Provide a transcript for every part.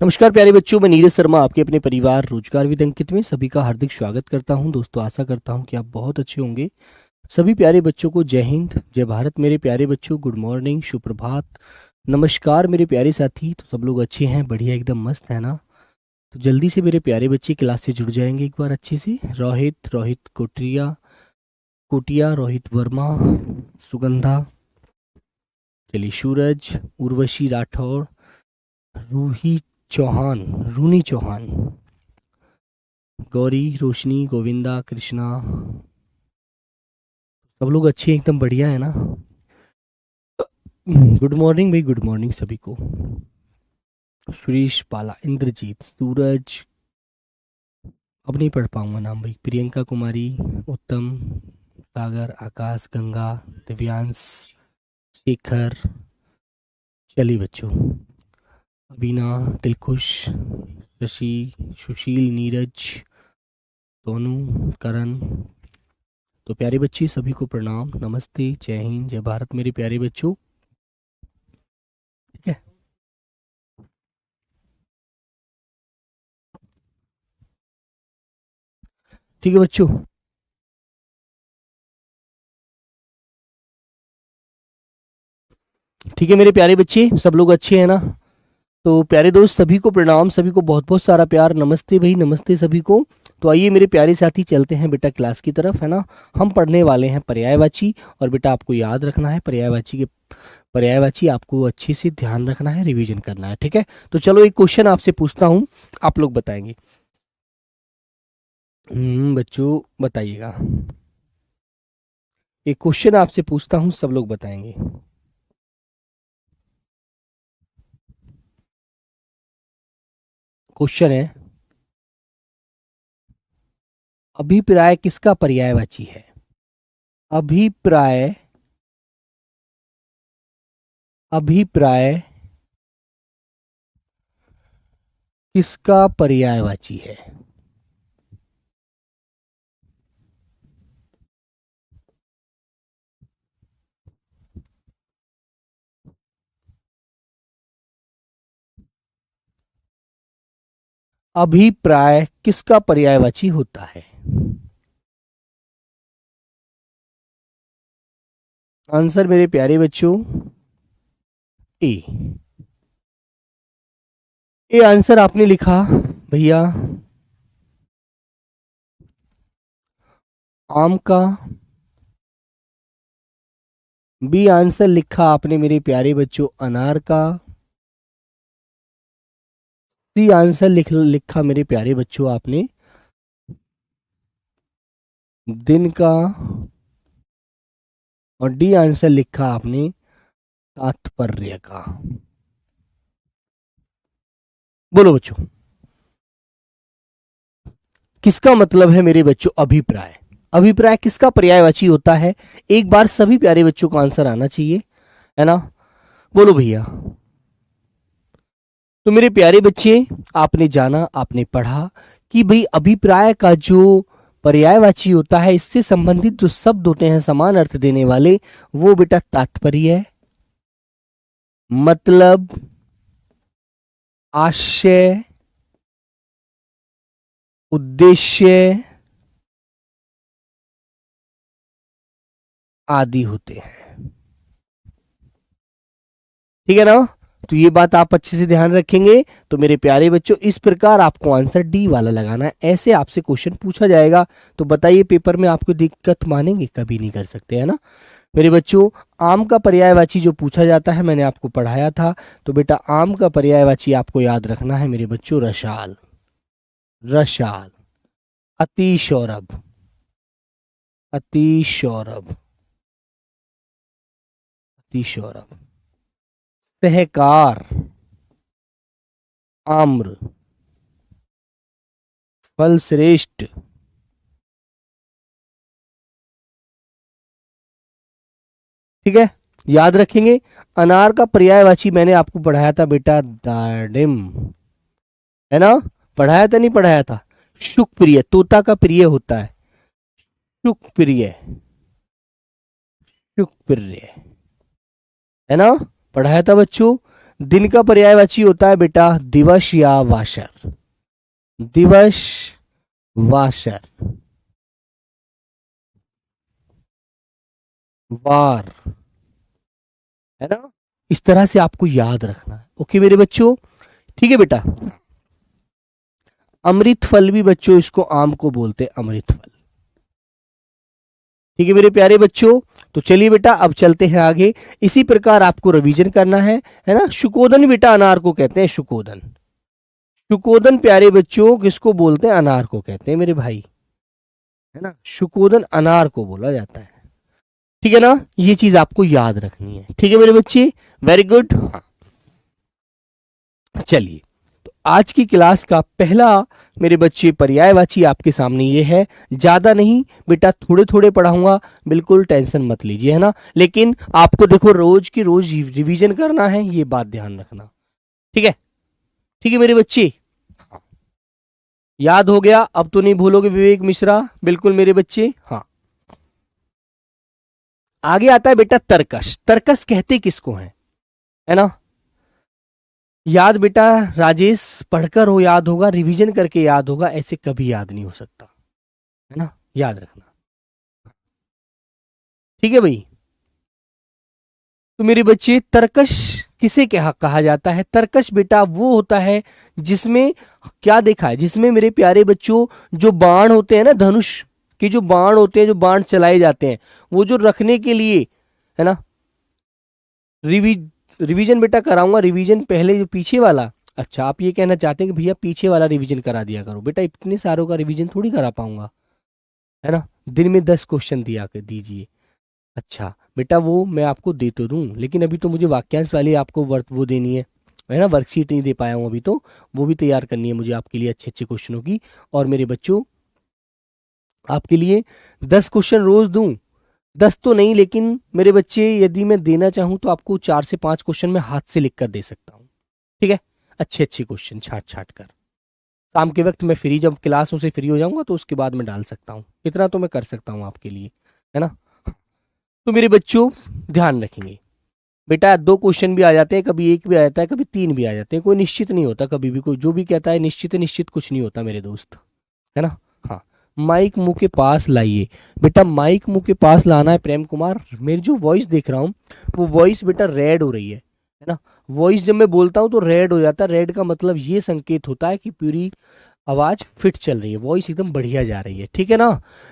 नमस्कार प्यारे बच्चों, मैं नीरज शर्मा आपके अपने परिवार रोजगार विद अंकित में सभी का हार्दिक स्वागत करता हूं। दोस्तों, आशा करता हूं कि आप बहुत अच्छे होंगे। सभी प्यारे बच्चों को जय हिंद, जय भारत। मेरे प्यारे बच्चों, गुड मॉर्निंग, सुप्रभात, नमस्कार मेरे प्यारे साथी। तो सब लोग अच्छे हैं, बढ़िया, एकदम मस्त है ना। तो जल्दी से मेरे प्यारे बच्चे क्लास से जुड़ जाएंगे एक बार अच्छे से। रोहित कोटिया कोटिया, रोहित वर्मा, सुगंधा, चलिए सूरज, उर्वशी राठौड़, रूही चौहान, रूनी चौहान, गौरी, रोशनी, गोविंदा, कृष्णा, सब लोग अच्छे हैं, एकदम बढ़िया है ना। गुड मॉर्निंग भाई, गुड मॉर्निंग सभी को। सुरेश, पाला, इंद्रजीत, सूरज, अब नहीं पढ़ पाऊंगा नाम भाई। प्रियंका कुमारी, उत्तम, सागर, आकाश, गंगा, दिव्यांश, शेखर, चलिए बच्चों, अबीना, दिलखुश, शशि, सुशील, नीरज, सोनू, करण। तो प्यारे बच्चे सभी को प्रणाम, नमस्ते, जय हिंद, जय भारत मेरे प्यारे बच्चों। ठीक है, ठीक है बच्चों। ठीक है मेरे प्यारे बच्चे, सब लोग अच्छे हैं ना। तो प्यारे दोस्त सभी को प्रणाम, सभी को बहुत बहुत सारा प्यार, नमस्ते भाई, नमस्ते सभी को। तो आइए मेरे प्यारे साथी, चलते हैं बेटा क्लास की तरफ, है ना। हम पढ़ने वाले हैं पर्यायवाची। और बेटा आपको याद रखना है पर्यायवाची आपको अच्छे से ध्यान रखना है, रिवीजन करना है, ठीक है। तो चलो एक क्वेश्चन आपसे पूछता हूँ, आप लोग बताएंगे। बच्चों बताइएगा, एक क्वेश्चन आपसे पूछता हूँ, सब लोग बताएंगे। क्वेश्चन है, अभिप्राय किसका पर्यायवाची है? अभिप्राय अभिप्राय किसका पर्यायवाची है? अभिप्राय किसका पर्यायवाची होता है? आंसर मेरे प्यारे बच्चों, ए। ए आंसर आपने लिखा भैया, आम का। बी आंसर लिखा आपने मेरे प्यारे बच्चों, अनार का। सी आंसर लिखा मेरे प्यारे बच्चों आपने, दिन का। और डी आंसर लिखा आपने, तात्पर्य का। बोलो बच्चों, किसका मतलब है मेरे बच्चों अभिप्राय? अभिप्राय किसका पर्यायवाची होता है? एक बार सभी प्यारे बच्चों को आंसर आना चाहिए, है ना। बोलो भैया। तो मेरे प्यारे बच्चे, आपने जाना, आपने पढ़ा कि भाई अभिप्राय का जो पर्यायवाची होता है, इससे संबंधित जो शब्द होते हैं समान अर्थ देने वाले, वो बेटा तात्पर्य, मतलब, आशय, उद्देश्य आदि होते हैं, ठीक है ना। तो ये बात आप अच्छे से ध्यान रखेंगे। तो मेरे प्यारे बच्चों, इस प्रकार आपको आंसर डी वाला लगाना है। ऐसे आपसे क्वेश्चन पूछा जाएगा, तो बताइए पेपर में आपको दिक्कत मानेंगे? कभी नहीं कर सकते, है ना मेरे बच्चों। आम का पर्यायवाची जो पूछा जाता है, मैंने आपको पढ़ाया था। तो बेटा आम का पर्यायवाची आपको याद रखना है मेरे बच्चों, रसाल। रसाल, अति सौरभ, अति सौरभ, अति सौरभ, सहकार, आम्र, फल श्रेष्ठ, ठीक है, याद रखेंगे। अनार का पर्यायवाची मैंने आपको पढ़ाया था बेटा, दाडिम, है ना। पढ़ाया था नहीं पढ़ाया था? सुखप्रिय, तोता का प्रिय होता है, सुखप्रिय, सुखप्रिय, है ना। पढ़ाया था बच्चों। दिन का पर्यायवाची होता है बेटा दिवस या वाशर, दिवस वाशर, वार, है ना। इस तरह से आपको याद रखना है। ओके मेरे बच्चों, ठीक है बेटा। अमृत फल भी बच्चों इसको आम को बोलते हैं अमृत फल। ठीक है मेरे प्यारे बच्चों, तो चलिए बेटा अब चलते हैं आगे। इसी प्रकार आपको रिवीजन करना है ना। शुकोदन बेटा अनार को कहते हैं शुकोदन। शुकोदन प्यारे बच्चों किसको बोलते हैं? अनार को कहते हैं मेरे भाई, है ना। शुकोदन अनार को बोला जाता है, ठीक है ना। ये चीज आपको याद रखनी है, ठीक है मेरे बच्चे, वेरी गुड। हाँ चलिए, तो आज की क्लास का पहला मेरे बच्चे पर्यायवाची आपके सामने ये है। ज्यादा नहीं बेटा, थोड़े थोड़े पढ़ाऊंगा, बिल्कुल टेंशन मत लीजिए, है ना। लेकिन आपको देखो रोज की रोज रिवीजन करना है, ये बात ध्यान रखना, ठीक है। ठीक है मेरे बच्चे, याद हो गया अब तो नहीं भूलोगे विवेक मिश्रा, बिल्कुल मेरे बच्चे। हाँ आगे आता है बेटा तर्कश। तर्कश कहते किसको है ना। याद बेटा राजेश पढ़कर हो याद होगा, रिवीजन करके याद होगा, ऐसे कभी याद नहीं हो सकता, है ना, याद रखना, ठीक है भाई। तो मेरे बच्चे तर्कश किसे कहा जाता है? तर्कश बेटा वो होता है जिसमें क्या देखा है, जिसमें मेरे प्यारे बच्चों जो बाण होते हैं ना, धनुष के जो बाण होते हैं, जो बाण चलाए जाते हैं, वो जो रखने के लिए, है ना। रिवीजन बेटा कराऊंगा, रिवीजन पहले जो पीछे वाला। अच्छा आप ये कहना चाहते हैं कि भैया पीछे वाला रिवीजन करा दिया करो। बेटा इतने सारों का रिवीजन थोड़ी करा पाऊंगा, है ना। दिन में 10 क्वेश्चन दिया कर दीजिए। अच्छा बेटा वो मैं आपको दे तो दूं, लेकिन अभी तो मुझे वाक्यांश वाली आपको वो देनी है ना। वर्कशीट नहीं दे पाया हूं अभी, तो वो भी तैयार करनी है मुझे आपके लिए अच्छे अच्छे क्वेश्चनों की। और मेरे बच्चों आपके लिए 10 क्वेश्चन रोज दूं, 10 तो नहीं, लेकिन मेरे बच्चे यदि मैं देना चाहूं तो आपको 4 से 5 क्वेश्चन मैं हाथ से लिख कर दे सकता हूं, ठीक है। अच्छे अच्छे क्वेश्चन छाट छाट कर शाम के वक्त मैं फ्री, जब क्लासों से फ्री हो जाऊंगा तो उसके बाद मैं डाल सकता हूं। इतना तो मैं कर सकता हूं आपके लिए, है ना। तो मेरे बच्चों ध्यान रखेंगे बेटा, 2 क्वेश्चन भी आ जाते हैं, कभी 1 भी आ जाता है, कभी 3 भी आ जाते हैं, कोई निश्चित नहीं होता कभी भी। कोई जो भी कहता है निश्चित है, निश्चित कुछ नहीं होता मेरे दोस्त, है ना। हाँ माइक मुंह के पास लाइए बेटा, माइक मुंह के पास लाना है। प्रेम कुमार मेरी जो वॉइस देख रहा हूँ वो वॉइस बेटा रेड हो रही है ना। वॉइस जब मैं बोलता हूँ तो रेड हो जाता है। रेड का मतलब ये संकेत होता है कि पूरी आवाज फिट चल रही है, वॉइस एकदम बढ़िया जा रही है, ठीक है ना,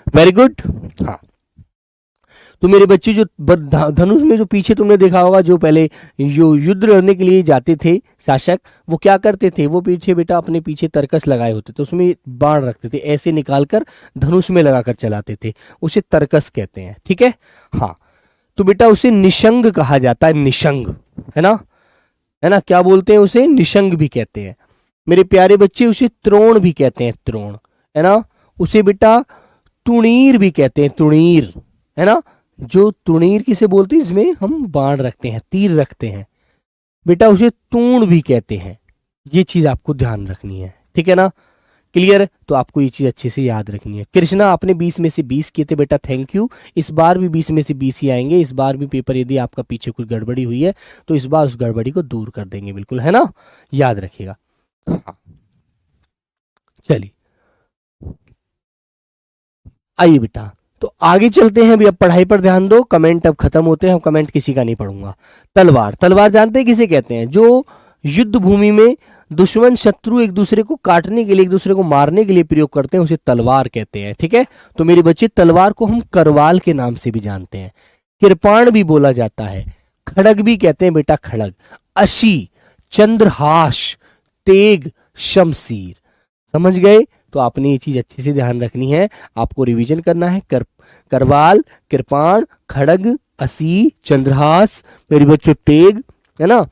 वेरी गुड। हाँ तो मेरे बच्चे जो धनुष में जो पीछे तुमने देखा होगा, जो पहले युद्ध लड़ने के लिए जाते थे शासक, वो क्या करते थे, वो पीछे बेटा अपने पीछे तरकस लगाए होते तो उसमें बाण रखते थे, ऐसे निकालकर धनुष में लगाकर चलाते थे, उसे तरकस कहते हैं, ठीक है। हाँ तो बेटा उसे निशंग कहा जाता है, निशंग, है ना, है ना। क्या बोलते हैं उसे? निशंग भी कहते हैं मेरे प्यारे बच्चे। उसे त्रोण भी कहते हैं, त्रोण, है ना। उसे बेटा तुणीर भी कहते हैं, तुणीर, है ना। जो तुणीर किसे बोलते हैं? इसमें हम बाण रखते हैं, तीर रखते हैं बेटा, उसे तूण भी कहते हैं। ये चीज आपको ध्यान रखनी है, ठीक है ना, क्लियर। तो आपको ये चीज अच्छे से याद रखनी है। कृष्णा आपने 20 में से 20 किए थे बेटा, थैंक यू। इस बार भी 20 में से 20 ही आएंगे। इस बार भी पेपर यदि आपका पीछे कुछ गड़बड़ी हुई है तो इस बार उस गड़बड़ी को दूर कर देंगे, बिल्कुल, है ना, याद रखिएगा। हाँ चलिए आइए बेटा, तो आगे चलते हैं। अभी अब पढ़ाई पर ध्यान दो, कमेंट अब खत्म होते हैं, कमेंट किसी का नहीं पढ़ूंगा। तलवार, तलवार जानते हैं किसे कहते हैं? जो युद्ध भूमि में दुश्मन शत्रु एक दूसरे को काटने के लिए, एक दूसरे को मारने के लिए प्रयोग करते हैं, उसे तलवार कहते हैं, ठीक है। तो मेरे बच्चे तलवार को हम करवाल के नाम से भी जानते हैं, कृपाण भी बोला जाता है, खड़ग भी कहते हैं बेटा, खड़ग, अशी, चंद्रहास, तेग, शमशीर। समझ गए? तो आपने ये चीज अच्छे से ध्यान रखनी है, आपको रिवीजन करना है। करवाल, कृपाण, खड़ग, असी, चंद्रहास, मेरे बच्चों तेग, है ना,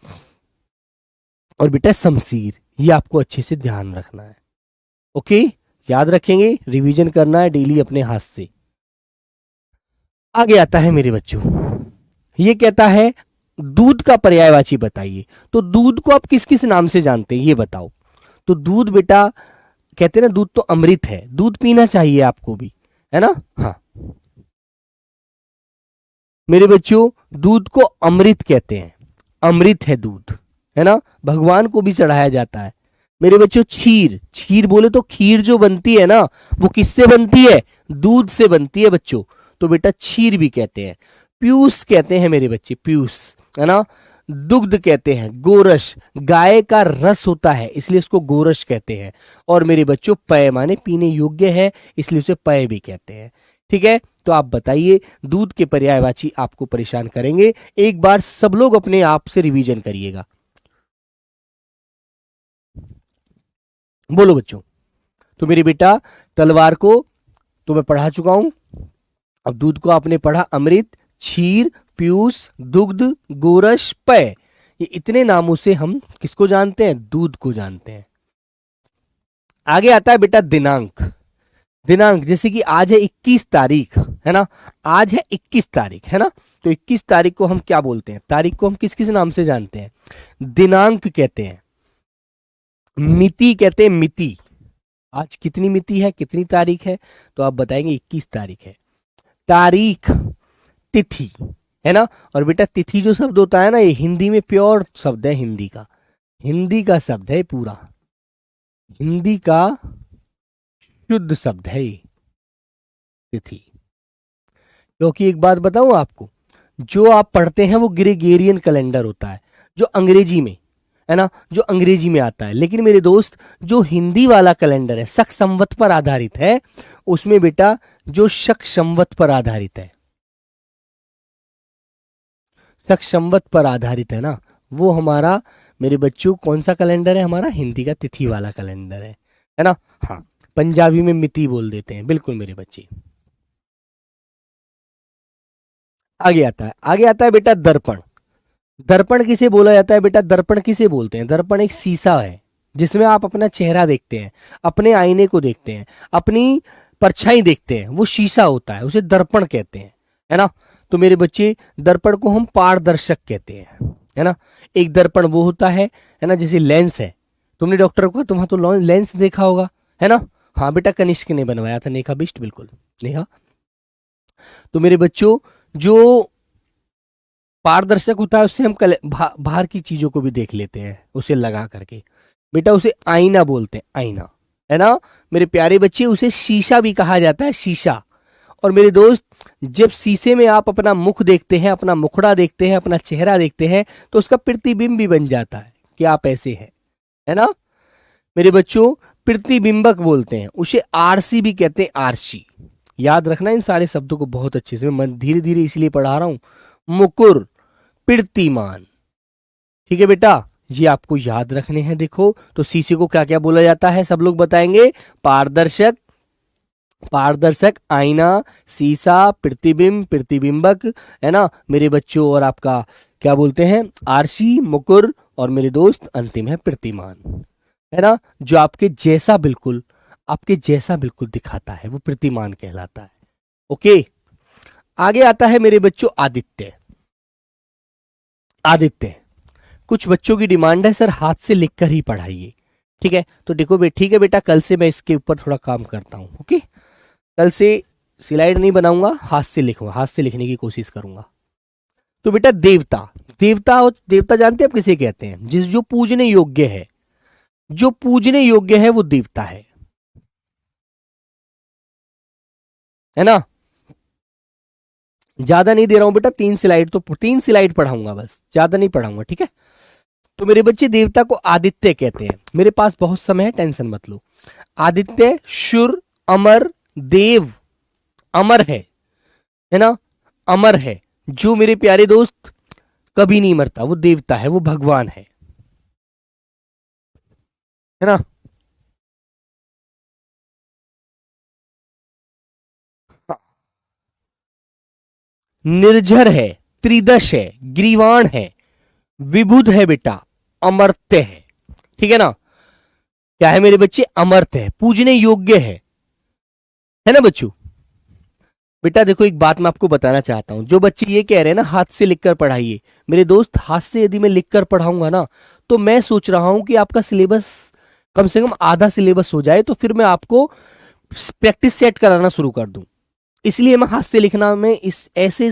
और बेटा शमशीर। ये आपको अच्छे से ध्यान रखना है, ओके, याद रखेंगे, रिवीजन करना है डेली अपने हाथ से। आगे आता है मेरे बच्चों, ये कहता है दूध का पर्यायवाची बताइए। तो दूध को आप किस किस नाम से जानते हैं ये बताओ। तो दूध बेटा कहते हैं ना, दूध तो अमृत है, दूध पीना चाहिए आपको भी, है ना। हाँ मेरे बच्चों दूध को अमृत कहते हैं, अमृत है दूध, है ना, भगवान को भी चढ़ाया जाता है। मेरे बच्चों खीर, खीर बोले तो खीर जो बनती है ना वो किससे बनती है, दूध से बनती है बच्चों, तो बेटा खीर भी कहते हैं। पीयूष कहते हैं मेरे बच्चे, पीयूष, है ना। दुग्ध कहते हैं, गोरस, गाय का रस होता है इसलिए इसको गोरस कहते हैं। और मेरे बच्चों पेय माने पीने योग्य है इसलिए उसे पेय भी कहते हैं। ठीक है, तो आप बताइए दूध के पर्यायवाची आपको परेशान करेंगे। एक बार सब लोग अपने आप से रिवीजन करिएगा। बोलो बच्चों। तो मेरे बेटा तलवार को तो मैं पढ़ा चुका हूं, अब दूध को आपने पढ़ा, अमृत, क्षीर, पीयूष, दुग्ध, गोरस, पेय, ये इतने नामों से हम किसको जानते हैं, दूध को जानते हैं। आगे आता है बेटा दिनांक। दिनांक जैसे कि आज है 21 तारीख, है ना, आज है 21 तारीख, है ना, तो 21 तारीख को हम क्या बोलते हैं, तारीख को हम किस किस नाम से जानते हैं, दिनांक कहते हैं। मिति कहते हैं, मिति, आज कितनी मिति है, कितनी तारीख है, तो आप बताएंगे 21 तारीख है। तारीख, तिथि, है ना, और बेटा तिथि जो शब्द होता है ना ये हिंदी में प्योर शब्द है, हिंदी का शब्द है पूरा, हिंदी का शुद्ध शब्द है ये तिथि। क्योंकि एक बात बताऊं आपको, जो आप पढ़ते हैं वो ग्रेगोरियन कैलेंडर होता है जो अंग्रेजी में, है ना, जो अंग्रेजी में आता है, लेकिन मेरे दोस्त जो हिंदी वाला कैलेंडर है शक संवत पर आधारित है, उसमें बेटा जो शक संवत पर आधारित है, शक संवत पर आधारित है ना, वो हमारा मेरे बच्चों कौन सा कैलेंडर है, हमारा हिंदी का तिथि वाला कैलेंडर है ना। हाँ, पंजाबी में मिति बोल देते हैं, बिल्कुल मेरे बच्चे। आगे आता है बेटा दर्पण। दर्पण किसे बोला जाता है बेटा, दर्पण किसे बोलते हैं, दर्पण एक शीशा है जिसमें आप अपना चेहरा देखते हैं, अपने आईने को देखते हैं, अपनी परछाई देखते हैं, वो शीशा होता है, उसे दर्पण कहते हैं, है ना। तो मेरे बच्चे दर्पण को हम पारदर्शक कहते हैं, है ना। एक दर्पण वो होता है ना, जैसे लेंस है, तुमने डॉक्टर को तुम्हारा तो लेंस देखा होगा, है ना। हाँ बेटा कनिष्क ने बनवाया था, नेहा बिष्ट, बिल्कुल नेहा। तो मेरे बच्चों जो पारदर्शक होता है उससे हम बाहर की चीजों को भी देख लेते हैं उसे लगा करके, बेटा उसे आईना बोलते हैं, आईना, है ना। मेरे प्यारे बच्चे उसे शीशा भी कहा जाता है, शीशा। और मेरे दोस्त जब शीशे में आप अपना मुख देखते हैं, अपना मुखड़ा देखते हैं, अपना चेहरा देखते हैं, तो उसका प्रतिबिंब भी बन जाता है कि आप ऐसे हैं, है ना। मेरे बच्चों प्रतिबिंबक बोलते हैं, उसे आरसी भी कहते हैं, आरसी। याद रखना इन सारे शब्दों को बहुत अच्छे से, मैं धीरे धीरे इसलिए पढ़ा रहा हूं। मुकुर, कीर्तिमान, ठीक है बेटा, ये आपको याद रखने हैं। देखो तो शीशे को क्या क्या बोला जाता है, सब लोग बताएंगे, पारदर्शक, पारदर्शक, आईना, शीशा, प्रतिबिंब, प्रतिबिंबक, है ना मेरे बच्चों। और आपका क्या बोलते हैं, आरसी, मुकुर, और मेरे दोस्त अंतिम है प्रतिमान, है ना, जो आपके जैसा बिल्कुल, आपके जैसा बिल्कुल दिखाता है वो प्रतिमान कहलाता है। ओके, आगे आता है मेरे बच्चों आदित्य। आदित्य, कुछ बच्चों की डिमांड है सर हाथ से लिखकर ही पढ़ाइए, ठीक है, तो देखो ठीक है बेटा, कल से मैं इसके ऊपर थोड़ा काम करता हूं। ओके, कल से स्लाइड नहीं बनाऊंगा, हाथ से लिखूंगा, हाथ से लिखने की कोशिश करूंगा। तो बेटा देवता, देवता और देवता जानते हैं आप किसे कहते हैं, जिस जो पूजने योग्य है, जो पूजने योग्य है वो देवता है ना। ज्यादा नहीं दे रहा हूं बेटा, 3 स्लाइड, तो 3 स्लाइड पढ़ाऊंगा बस, ज्यादा नहीं पढ़ाऊंगा, ठीक है। तो मेरे बच्चे देवता को आदित्य कहते हैं, मेरे पास बहुत समय है, टेंशन मत लो। आदित्य शूर, अमर, देव, अमर है ना, अमर है, जो मेरे प्यारे दोस्त कभी नहीं मरता, वो देवता है, वो भगवान है ना। निर्झर है, त्रिदश है, ग्रीवाण है, विबुध है बेटा, अमर्त्य है, ठीक है ना। क्या है मेरे बच्चे, अमर्त्य है, पूजने योग्य है ना बच्चों। बेटा देखो एक बात मैं आपको बताना चाहता हूं, जो बच्चे ये कह रहे हैं ना हाथ से लिखकर पढ़ाइए, मेरे दोस्त हाथ से यदि मैं लिखकर पढ़ाऊंगा ना, तो मैं सोच रहा हूं कि आपका सिलेबस कम से कम आधा सिलेबस हो जाए, तो फिर मैं आपको प्रैक्टिस सेट कराना शुरू कर दूं। इसलिए मैं हाथ से लिखना में इस ऐसे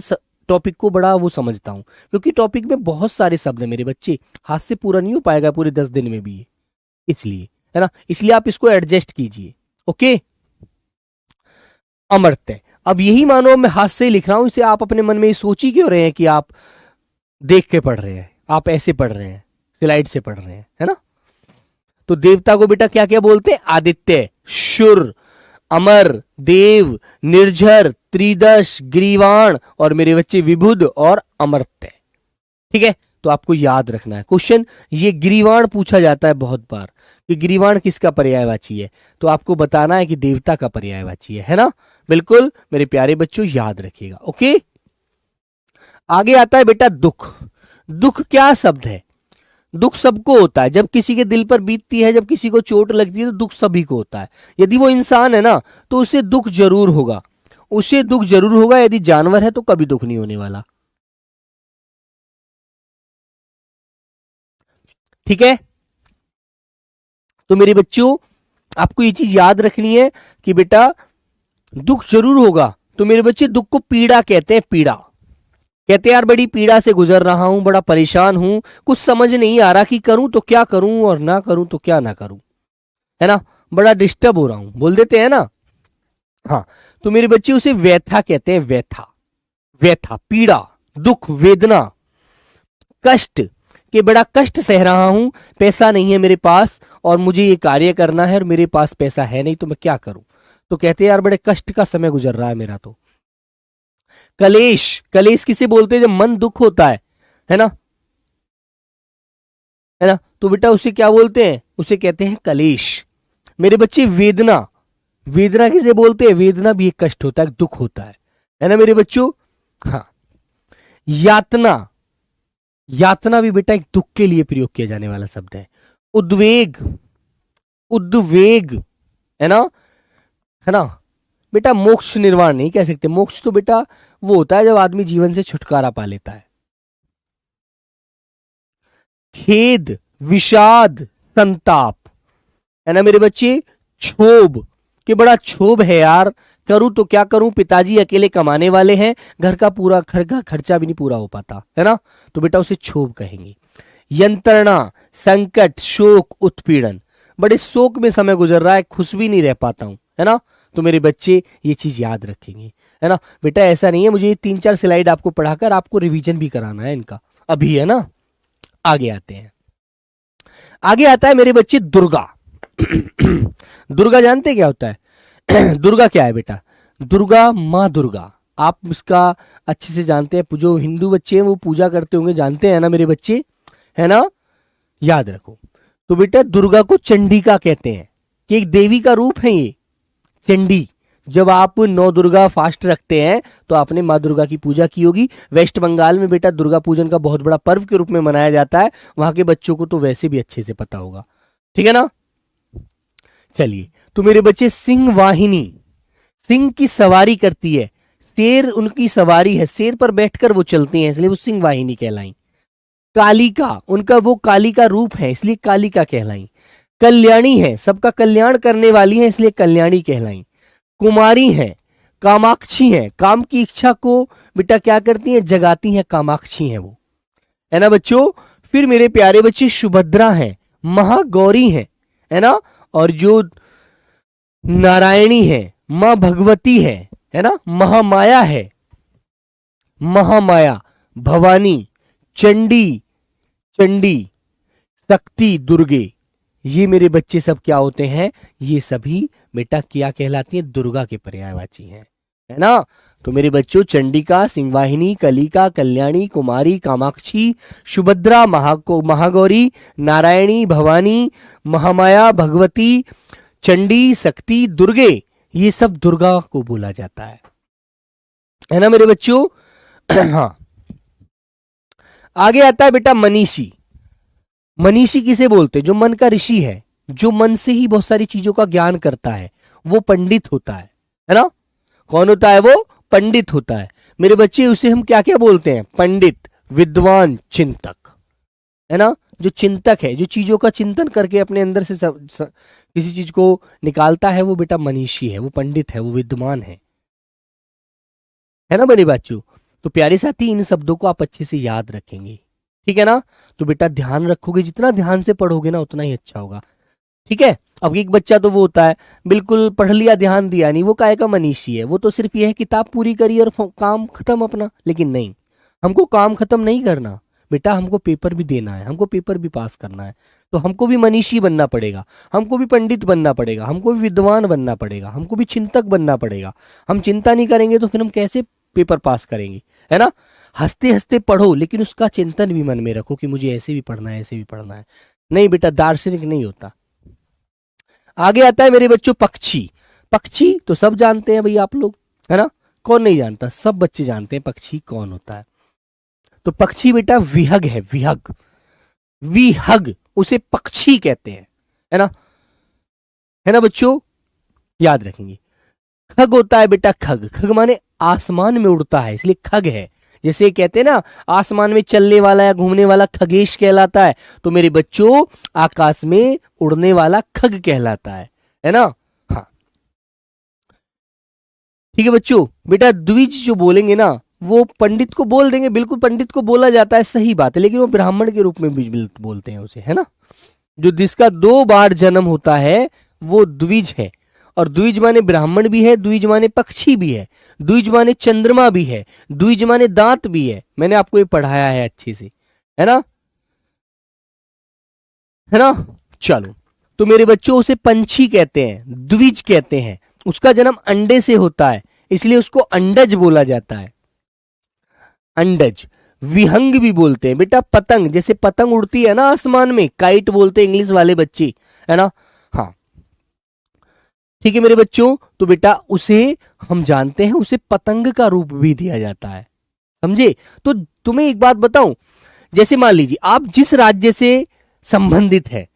टॉपिक को बड़ा वो समझता हूँ, क्योंकि टॉपिक में बहुत सारे शब्द हैं मेरे बच्चे, हाथ से पूरा नहीं हो पाएगा पूरे 10 दिन में भी ये, इसलिए, है ना, इसलिए आप इसको एडजस्ट कीजिए। ओके, अमर्त्य। अब यही मानो मैं हाथ से लिख रहा हूं, इसे आप अपने मन में सोच ही क्यों रहे हैं कि आप देख के पढ़ रहे हैं, आप ऐसे पढ़ रहे हैं, स्लाइड से पढ़ रहे हैं, है ना। तो देवता को बेटा क्या क्या बोलते हैं? आदित्य, शुर, अमर, देव, निर्झर, त्रिदश, ग्रीवाण और मेरे बच्चे विबुध और अमर्त्य। ठीक है, तो आपको याद रखना है। क्वेश्चन ये ग्रीवाण पूछा जाता है बहुत बार कि ग्रीवाण किसका पर्यायवाची है, तो आपको बताना है कि देवता का पर्यायवाची है ना। बिल्कुल मेरे प्यारे बच्चों, याद रखिएगा। ओके, आगे आता है बेटा दुख। दुख क्या शब्द है? दुख सबको होता है, जब किसी के दिल पर बीतती है, जब किसी को चोट लगती है तो दुख सभी को होता है। यदि वो इंसान है ना तो उसे दुख जरूर होगा, उसे दुख जरूर होगा। यदि जानवर है तो कभी दुख नहीं होने वाला। ठीक है, तो मेरे बच्चों आपको ये चीज याद रखनी है कि बेटा दुख जरूर होगा। तो मेरे बच्चे दुख को पीड़ा कहते हैं, पीड़ा कहते हैं। यार बड़ी पीड़ा से गुजर रहा हूं, बड़ा परेशान हूं, कुछ समझ नहीं आ रहा कि करूं तो क्या करूं और ना करूं तो क्या ना करूं, है ना, बड़ा डिस्टर्ब हो रहा हूं, बोल देते हैं ना। हाँ, तो मेरे बच्चे उसे व्यथा कहते हैं, व्यथा, व्यथा, पीड़ा, दुख, वेदना, कष्ट कि बड़ा कष्ट सह रहा हूं, पैसा नहीं है मेरे पास और मुझे ये कार्य करना है और मेरे पास पैसा है नहीं, तो मैं क्या करूं। तो कहते हैं यार बड़े कष्ट का समय गुजर रहा है मेरा तो। कलेश, कलेश किसे बोलते हैं? जब मन दुख होता है ना, है ना, तो बेटा उसे क्या बोलते हैं? उसे कहते हैं कलेश। मेरे बच्चे वेदना, वेदना किसे बोलते हैं? वेदना भी एक कष्ट होता है, दुख होता है ना मेरे बच्चों। हाँ, यातना, यातना भी बेटा एक दुख के लिए प्रयोग किया जाने वाला शब्द है। उद्वेग, उद्वेग, है ना बेटा। मोक्ष निर्वाण नहीं कह सकते, मोक्ष तो बेटा वो होता है जब आदमी जीवन से छुटकारा पा लेता है। खेद, विषाद, संताप, है ना मेरे बच्चे। क्षोभ कि बड़ा क्षोभ है यार, करूं तो क्या करूं, पिताजी अकेले कमाने वाले हैं, घर का खर्चा भी नहीं पूरा हो पाता, है ना, तो बेटा उसे क्षोभ कहेंगे। यंत्रणा, संकट, शोक, उत्पीड़न, बड़े शोक में समय गुजर रहा है, खुश भी नहीं रह पाता हूं, है ना, तो मेरे बच्चे ये चीज याद रखेंगे, है ना। बेटा ऐसा नहीं है मुझे 3-4 स्लाइड आपको पढ़ाकर आपको रिवीजन भी कराना है इनका अभी, है ना। आगे आते हैं, आगे आता है मेरे बच्चे दुर्गा। दुर्गा जानते क्या होता है? दुर्गा क्या है बेटा? दुर्गा, माँ दुर्गा, आप इसका अच्छे से जानते हैं, जो हिंदू बच्चे हैं वो पूजा करते होंगे, जानते हैं ना मेरे बच्चे, है ना, याद रखो। तो बेटा दुर्गा को चंडिका कहते हैं कि एक देवी का रूप है ये, चंडी। जब आप 9 दुर्गा फास्ट रखते हैं तो आपने माँ दुर्गा की पूजा की होगी। वेस्ट बंगाल में बेटा दुर्गा पूजन का बहुत बड़ा पर्व के रूप में मनाया जाता है, वहां के बच्चों को तो वैसे भी अच्छे से पता होगा, ठीक है ना। चलिए, तो मेरे बच्चे सिंह वाहिनी, सिंह की सवारी करती है, शेर उनकी सवारी है, शेर पर बैठकर वो चलती हैं, इसलिए वो सिंह वाहिनी कहलाई। कालिका, उनका वो काली का रूप है, इसलिए कालिका कहलाई। कल्याणी है, सबका कल्याण करने वाली है, इसलिए कल्याणी कहलाई। कुमारी हैं, कामाक्षी हैं, काम की इच्छा को बेटा क्या करती हैं? जगाती हैं, कामाक्षी हैं वो, है ना बच्चों। फिर मेरे प्यारे बच्चे सुभद्रा हैं, महागौरी हैं, है ना, और जो नारायणी है, मां भगवती है ना, महामाया है, महामाया, भवानी, चंडी, चंडी, शक्ति, दुर्गे, ये मेरे बच्चे सब क्या होते हैं? ये सभी बेटा क्या कहलाती हैं? दुर्गा के पर्यायवाची हैं, है ना। तो मेरे बच्चों चंडिका, सिंहवाहिनी, कलिका, कल्याणी, कुमारी, कामाक्षी, सुभद्रा, महागौरी, नारायणी, भवानी, महामाया, भगवती, चंडी, शक्ति, दुर्गे, ये सब दुर्गा को बोला जाता है ना मेरे बच्चों। हाँ, आगे आता है बेटा मनीषी। मनीषी किसे बोलते हैं? जो मन का ऋषि है, जो मन से ही बहुत सारी चीजों का ज्ञान करता है, वो पंडित होता है ना। कौन होता है वो? पंडित होता है मेरे बच्चे। उसे हम क्या क्या बोलते हैं? पंडित, विद्वान, चिंतक, है ना। जो चिंतक है, जो चीजों का चिंतन करके अपने अंदर से किसी चीज को निकालता है, वो बेटा मनीषी है, वो पंडित है, वो विद्वान है ना मेरे बच्चों। तो प्यारे साथी, इन शब्दों को आप अच्छे से याद रखेंगे, ठीक है ना। तो बेटा ध्यान रखोगे, जितना ध्यान से पढ़ोगे ना उतना ही अच्छा होगा, ठीक है। अब एक बच्चा तो वो होता है बिल्कुल पढ़ लिया ध्यान दिया नहीं, वो काहे का मनीषी है, वो तो सिर्फ यह है किताब पूरी करी और काम खत्म अपना। लेकिन नहीं, हमको काम खत्म नहीं करना बेटा, हमको पेपर भी देना है, हमको पेपर भी पास करना है। तो हमको भी मनीषी बनना पड़ेगा, हमको भी पंडित बनना पड़ेगा, हमको भी विद्वान बनना पड़ेगा, हमको भी चिंतक बनना पड़ेगा। हम चिंता नहीं करेंगे तो फिर हम कैसे पेपर पास करेंगे, है ना। हंसते हंसते पढ़ो, लेकिन उसका चिंतन भी मन में रखो कि मुझे ऐसे भी पढ़ना है, ऐसे भी पढ़ना है। नहीं बेटा, दार्शनिक नहीं होता। आगे आता है मेरे बच्चों पक्षी। पक्षी तो सब जानते हैं भाई आप लोग, है ना। कौन नहीं जानता, सब बच्चे जानते हैं पक्षी कौन होता है। तो पक्षी बेटा विहग है, विहग, विहग उसे पक्षी कहते हैं, है ना, है ना बच्चों, याद रखेंगे। खग होता है बेटा, खग, खग माने आसमान में उड़ता है, इसलिए खग है। जैसे कहते हैं ना आसमान में चलने वाला या घूमने वाला खगेश कहलाता है, तो मेरे बच्चों आकाश में उड़ने वाला खग कहलाता है ना। हाँ ठीक है बच्चों। बेटा द्विज जो बोलेंगे ना वो पंडित को बोल देंगे, बिल्कुल पंडित को बोला जाता है, सही बात है, लेकिन वो ब्राह्मण के रूप में भी बोलते हैं उसे, है ना। जो जिसका 2 बार जन्म होता है वो द्विज है। और द्विज माने ब्राह्मण भी है, द्विज माने पक्षी भी है, द्विज माने चंद्रमा भी है, द्विज माने दांत भी है। मैंने आपको ये पढ़ाया है अच्छे से, है ना, है ना। चलो, तो मेरे बच्चों उसे पंछी कहते हैं, द्विज कहते हैं। उसका जन्म अंडे से होता है, इसलिए उसको अंडज बोला जाता है, अंडज। विहंग भी बोलते हैं बेटा, पतंग, जैसे पतंग उड़ती है ना आसमान में, काइट बोलते हैं इंग्लिश वाले बच्चे, है ना। हाँ ठीक है मेरे बच्चों, तो बेटा उसे हम जानते हैं, उसे पतंग का रूप भी दिया जाता है, समझे। तो तुम्हें एक बात बताऊं, जैसे मान लीजिए आप जिस राज्य से संबंधित है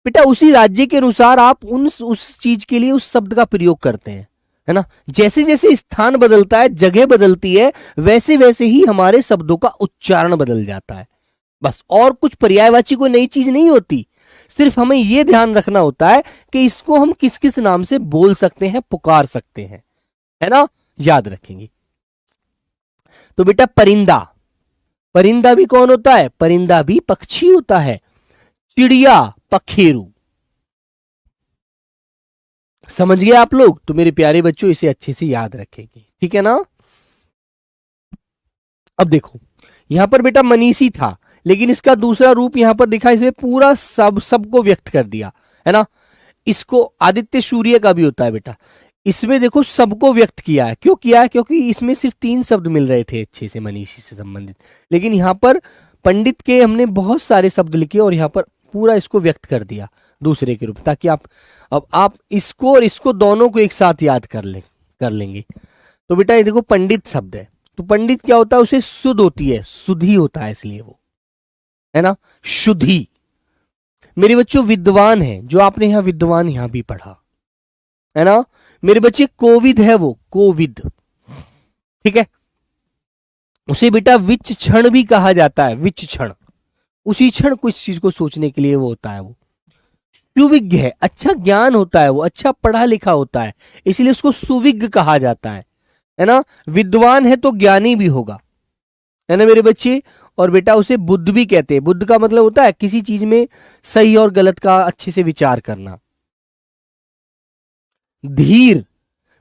बेटा, उसी राज्य के अनुसार आप उस चीज के लिए उस शब्द का प्रयोग करते हैं, है ना। जैसे जैसे स्थान बदलता है, जगह बदलती है, वैसे वैसे ही हमारे शब्दों का उच्चारण बदल जाता है, बस। और कुछ पर्यायवाची कोई नई चीज नहीं होती, सिर्फ हमें यह ध्यान रखना होता है कि इसको हम किस किस नाम से बोल सकते हैं, पुकार सकते हैं, है ना, याद रखेंगे। तो बेटा परिंदा, परिंदा भी कौन होता है, परिंदा भी पक्षी होता है। चिड़िया, पखेरु, समझ गए आप लोग। तो मेरे प्यारे बच्चों इसे अच्छे से याद रखेंगे, ठीक है ना। अब देखो यहां पर बेटा मनीषी था, लेकिन इसका दूसरा रूप यहां पर दिखा, इसमें पूरा सबको व्यक्त कर दिया, है ना। इसको आदित्य सूर्य का भी होता है बेटा, इसमें देखो सबको व्यक्त किया है। क्यों किया है, क्योंकि इसमें सिर्फ 3 शब्द मिल रहे थे अच्छे से मनीषी से संबंधित, लेकिन यहां पर पंडित के हमने बहुत सारे शब्द लिखे और यहां पर पूरा इसको व्यक्त कर दिया दूसरे के रूप, ताकि आप अब आप इसको और इसको दोनों को एक साथ याद कर लेंगे। तो बेटा ये देखो पंडित शब्द है, तो पंडित क्या होता है, उसे शुद्ध होती है, शुद्धि होता है, इसलिए वो, है ना, शुद्धि। मेरे बच्चों विद्वान है, जो आपने यहां विद्वान यहां भी पढ़ा, है ना। मेरे बच्चे कोविद है, वो कोविद, ठीक है। उसे बेटा विच क्षण भी कहा जाता है, विच क्षण, उसी क्षण कुछ चीज को सोचने के लिए वो होता है। वो सुविज्ञ है, अच्छा ज्ञान होता है, वो अच्छा पढ़ा लिखा होता है, इसलिए उसको सुविज्ञ कहा जाता है ना। विद्वान है तो ज्ञानी भी होगा, है ना मेरे बच्चे। और बेटा उसे बुद्ध भी कहते हैं, बुद्ध का मतलब होता है किसी चीज में सही और गलत का अच्छे से विचार करना। धीर,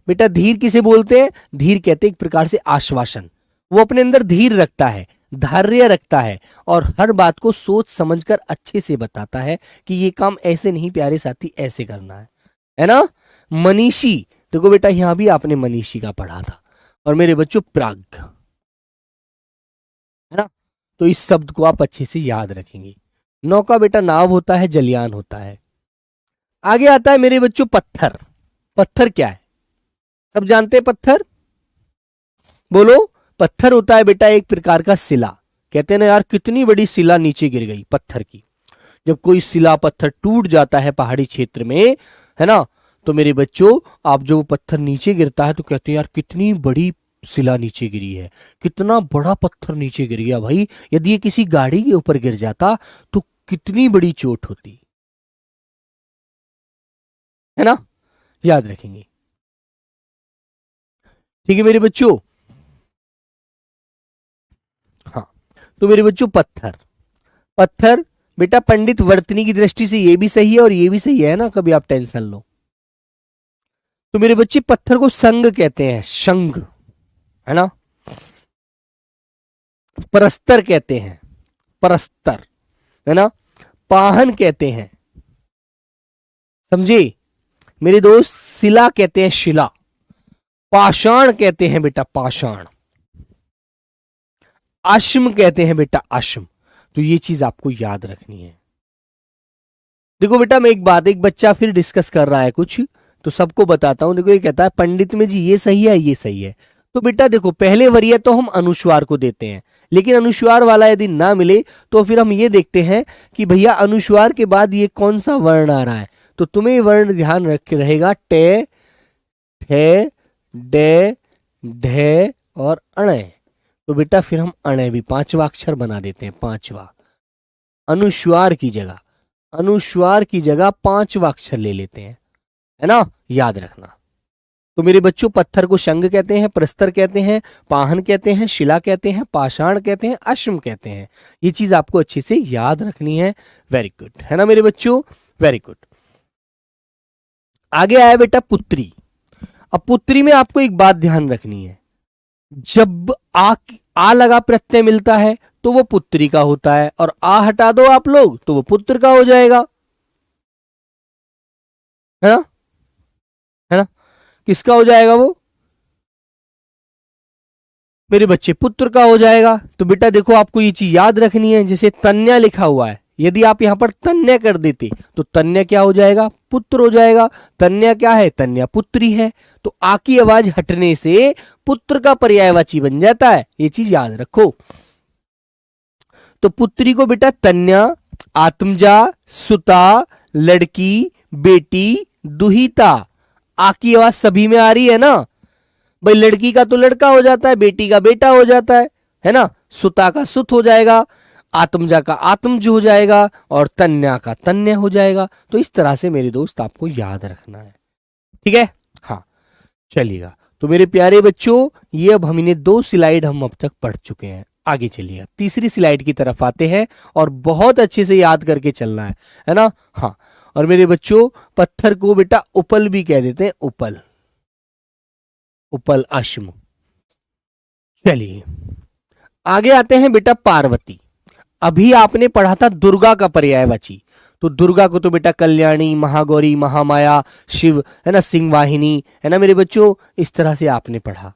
बेटा धीर किसे बोलते हैं, धीर कहते हैं एक प्रकार से आश्वासन, वो अपने अंदर धीर रखता है, धैर्य रखता है, और हर बात को सोच समझकर अच्छे से बताता है कि ये काम ऐसे नहीं प्यारे साथी, ऐसे करना है ना। मनीषी, देखो बेटा यहां भी आपने मनीषी का पढ़ा था। और मेरे बच्चों प्राज्ञ, है ना, तो इस शब्द को आप अच्छे से याद रखेंगे। नौका बेटा नाव होता है, जलयान होता है। आगे आता है मेरे बच्चों पत्थर। पत्थर क्या है, सब जानते हैं पत्थर, बोलो। पत्थर होता है बेटा एक प्रकार का शिला, कहते हैं ना यार कितनी बड़ी शिला नीचे गिर गई पत्थर की। जब कोई शिला पत्थर टूट जाता है पहाड़ी क्षेत्र में, है ना, तो मेरे बच्चों आप जो पत्थर नीचे गिरता है तो कहते हैं यार कितनी बड़ी शिला नीचे गिरी है, कितना बड़ा पत्थर नीचे गिर गया भाई। यदि ये किसी गाड़ी के ऊपर गिर जाता तो कितनी बड़ी चोट होती, है ना, याद रखेंगे। ठीक है मेरे बच्चों, तो मेरे बच्चों पत्थर, पत्थर बेटा पंडित वर्तनी की दृष्टि से ये भी सही है और ये भी सही है ना, कभी आप टेंशन लो। तो मेरे बच्चे पत्थर को संग कहते हैं, संग, है ना। परस्तर कहते हैं, परस्तर, है ना। पाहन कहते हैं, समझे मेरे दोस्त। शिला कहते हैं, शिला। पाषाण कहते हैं बेटा, पाषाण। आश्म कहते हैं बेटा, आश्म। तो ये चीज आपको याद रखनी है। देखो बेटा मैं एक बच्चा फिर डिस्कस कर रहा है कुछ, तो सबको बताता हूं। देखो ये कहता है पंडित में जी ये सही है, ये सही है। तो बेटा देखो पहले वरीय तो हम अनुस्वार को देते हैं, लेकिन अनुस्वार वाला यदि ना मिले तो फिर हम ये देखते हैं कि भैया अनुस्वार के बाद ये कौन सा वर्ण आ रहा है। तो तुम्हें वर्ण ध्यान रख के रहेगा, टे, ठे, डे, ढे और अणे। तो बेटा फिर हम अणे भी पांचवा अक्षर बना देते हैं, पांचवा। अनुस्वार की जगह, अनुस्वार की जगह पांचवा अक्षर ले लेते हैं, है ना, याद रखना। तो मेरे बच्चों पत्थर को शंग कहते हैं, प्रस्तर कहते हैं, पाहन कहते हैं, शिला कहते हैं, पाषाण कहते हैं, अश्म कहते हैं। ये चीज आपको अच्छे से याद रखनी है। वेरी गुड, है ना मेरे बच्चों, वेरी गुड। आगे आया बेटा पुत्री। अब पुत्री में आपको एक बात ध्यान रखनी है, जब आ लगा प्रत्यय मिलता है तो वो पुत्री का होता है, और आ हटा दो आप लोग तो वो पुत्र का हो जाएगा, है ना, है ना। किसका हो जाएगा वो मेरे बच्चे, पुत्र का हो जाएगा। तो बेटा देखो आपको ये चीज याद रखनी है, जैसे तन्या लिखा हुआ है, यदि आप यहां पर तन्या कर देते तो तन्या क्या हो जाएगा, पुत्र हो जाएगा। तन्या क्या है, तन्या पुत्री है। तो आ की आवाज हटने से पुत्र का पर्यायवाची बन जाता है, ये चीज याद रखो। तो पुत्री को बेटा तन्या, आत्मजा, सुता, लड़की, बेटी, दुहिता। आ की आवाज सभी में आ रही है ना भाई। लड़की का तो लड़का हो जाता है, बेटी का बेटा हो जाता है ना। सुता का सुत हो जाएगा, आत्मजा का आत्मज हो जाएगा, और तन्या का तन्य हो जाएगा। तो इस तरह से मेरे दोस्त आपको याद रखना है, ठीक है। हाँ चलिएगा। तो मेरे प्यारे बच्चों ये अब हमने 2 स्लाइड हम अब तक पढ़ चुके हैं। आगे चलिएगा, तीसरी स्लाइड की तरफ आते हैं, और बहुत अच्छे से याद करके चलना है ना। हाँ, और मेरे बच्चों पत्थर को बेटा उपल भी कह देते हैं, उपल, उपल अश्म। चलिए आगे आते हैं बेटा पार्वती। अभी आपने पढ़ा था दुर्गा का पर्यायवाची। तो दुर्गा को तो बेटा कल्याणी, महागौरी, महामाया, शिव, है ना, सिंहवाहिनी, है ना मेरे बच्चों। इस तरह से आपने पढ़ा,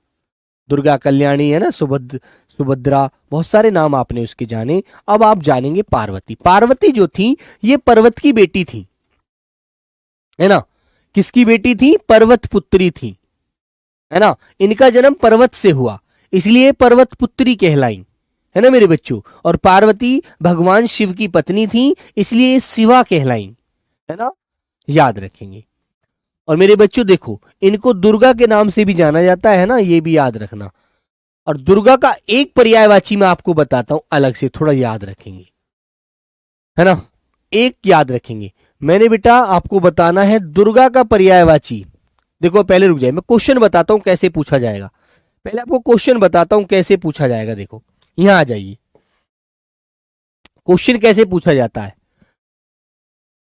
दुर्गा, कल्याणी, है ना, सुभद्रा, बहुत सारे नाम आपने उसके जाने। अब आप जानेंगे पार्वती। पार्वती जो थी ये पर्वत की बेटी थी, है ना। किसकी बेटी थी, पर्वत पुत्री थी, है ना। इनका जन्म पर्वत से हुआ, इसलिए पर्वत पुत्री कहलाई, है ना मेरे बच्चों। और पार्वती भगवान शिव की पत्नी थी, इसलिए शिवा कहलाई, है ना, याद रखेंगे। और मेरे बच्चों देखो इनको दुर्गा के नाम से भी जाना जाता है ना, ये भी याद रखना। और दुर्गा का एक पर्यायवाची मैं आपको बताता हूं अलग से, थोड़ा याद रखेंगे, है ना, एक याद रखेंगे। मैंने बेटा आपको बताना है दुर्गा का पर्यायवाची। देखो पहले रुक जाए, मैं क्वेश्चन बताता हूं कैसे पूछा जाएगा। पहले आपको क्वेश्चन बताता हूं कैसे पूछा जाएगा। देखो यहां आ जाइए, क्वेश्चन कैसे पूछा जाता है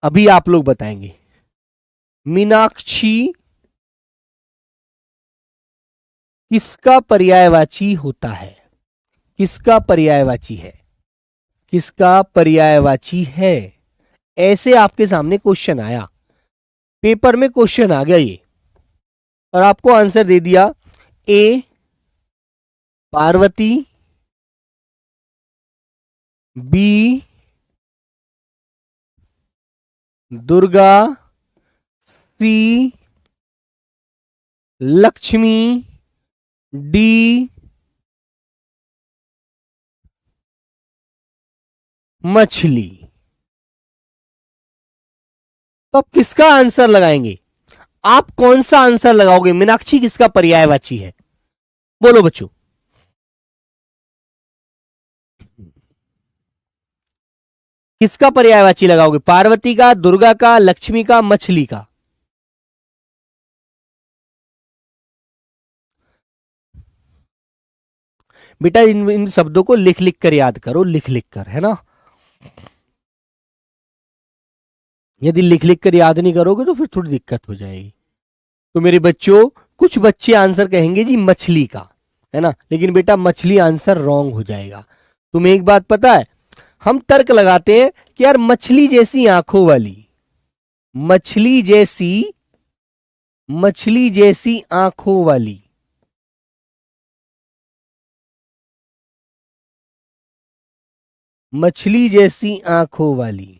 अभी आप लोग बताएंगे। मीनाक्षी किसका पर्यायवाची होता है, किसका पर्यायवाची है, किसका पर्यायवाची है। ऐसे आपके सामने क्वेश्चन आया, पेपर में क्वेश्चन आ गया ये, और आपको आंसर दे दिया ए पार्वती, बी दुर्गा, सी लक्ष्मी, डी मछली। तो आप किसका आंसर लगाएंगे, आप कौन सा आंसर लगाओगे। मीनाक्षी किसका पर्यायवाची है, बोलो बच्चों। किसका पर्यायवाची लगाओगे, पार्वती का, दुर्गा का, लक्ष्मी का, मछली का। बेटा इन शब्दों को लिख लिख कर याद करो, लिख लिख कर, है ना। यदि लिख लिख कर याद नहीं करोगे तो फिर थोड़ी दिक्कत हो जाएगी। तो मेरे बच्चों, कुछ बच्चे आंसर कहेंगे जी मछली का, है ना, लेकिन बेटा मछली आंसर रॉन्ग हो जाएगा। तुम्हें एक बात पता है, हम तर्क लगाते हैं कि यार मछली जैसी आंखों वाली, मछली जैसी आंखों वाली, मछली जैसी आंखों वाली,